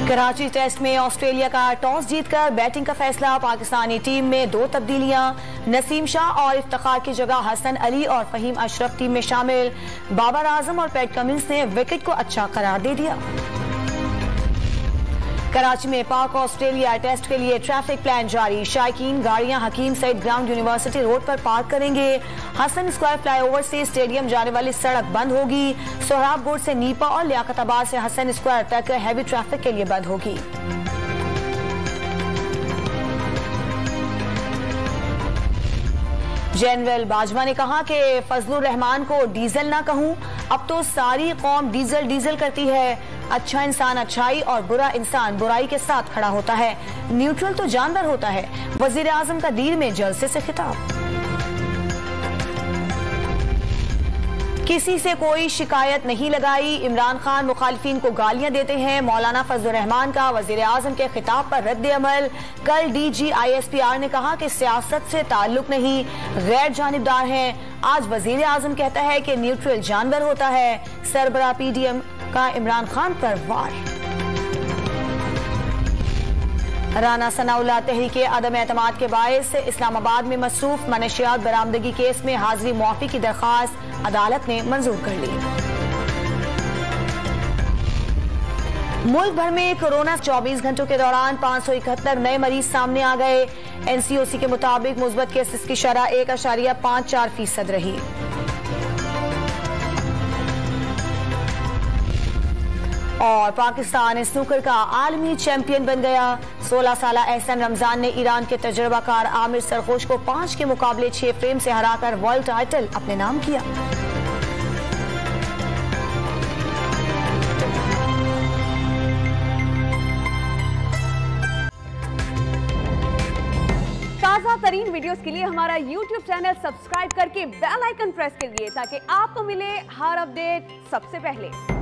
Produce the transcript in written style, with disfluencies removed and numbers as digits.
Karachi test में Australia का toss जीतकर बैटिंग का फैसला। पाकिस्तानी टीम में 2 तब्दीलियां, नसीम शाह और इफ्तिखार की जगह हसन अली और फहीम अशरफ टीम में शामिल। बाबर आजम और पैट कमिंस ने विकेट को अच्छा करार दे दिया। कराची में पाक ऑस्ट्रेलिया टेस्ट के लिए ट्रैफिक प्लान जारी। शायकीन गाड़ियां हकीम सईद ग्राउंड यूनिवर्सिटी रोड पर पार्क करेंगे। हसन स्क्वायर फ्लाईओवर से स्टेडियम जाने वाली सड़क बंद होगी। सोहराबगोड से नीपा और लियाकताबाद से हसन स्क्वायर तक हैवी ट्रैफिक के लिए बंद होगी। जनरल बाजवा ने कहा कि फजलुर रहमान को डीजल ना कहूं, अब तो सारी कौम डीजल डीजल करती है। अच्छा इंसान अच्छाई और बुरा इंसान बुराई के साथ खड़ा होता है। न्यूट्रल तो जानवर होता है। वजीर आजम का दीर में जलसे से खिताब। किसी से कोई शिकायत नहीं लगाई, इमरान खान मुखालिफिन को गालियां देते हैं। मौलाना फजलुर रहमान का वजीर आजम के खिताब पर रद्द अमल। कल DGISPR ने कहा कि सियासत से ताल्लुक नहीं, गैर जानिबदार हैं। आज वजीर आजम कहता है कि न्यूट्रल जानवर होता है। सरबराह PDM का इमरान खान पर वार। राना सनाउल्लाह तहरीके अदम एतमाद के बायस इस्लामाबाद में मसरूफ मनशियात बरामदगी केस में हाजिरी मुआफी की दरख्वास्त अदालत ने मंजूर कर ली। मुल्क भर में कोरोना 24 घंटों के दौरान 571 नए मरीज सामने आ गए। NCOC के मुताबिक मुस्बत केसेस की शरह 1.54% रही। और पाकिस्तान स्नूकर का आलमी चैंपियन बन गया। 16 साला एहसन रमजान ने ईरान के तजुर्बाकार आमिर सरखोश को 5 के मुकाबले 6 फ्रेम से हराकर वर्ल्ड टाइटल अपने नाम किया। ताज़ा तरीन वीडियोस के लिए हमारा YouTube चैनल सब्सक्राइब करके बेल आइकन प्रेस करिए ताकि आपको मिले हर अपडेट सबसे पहले।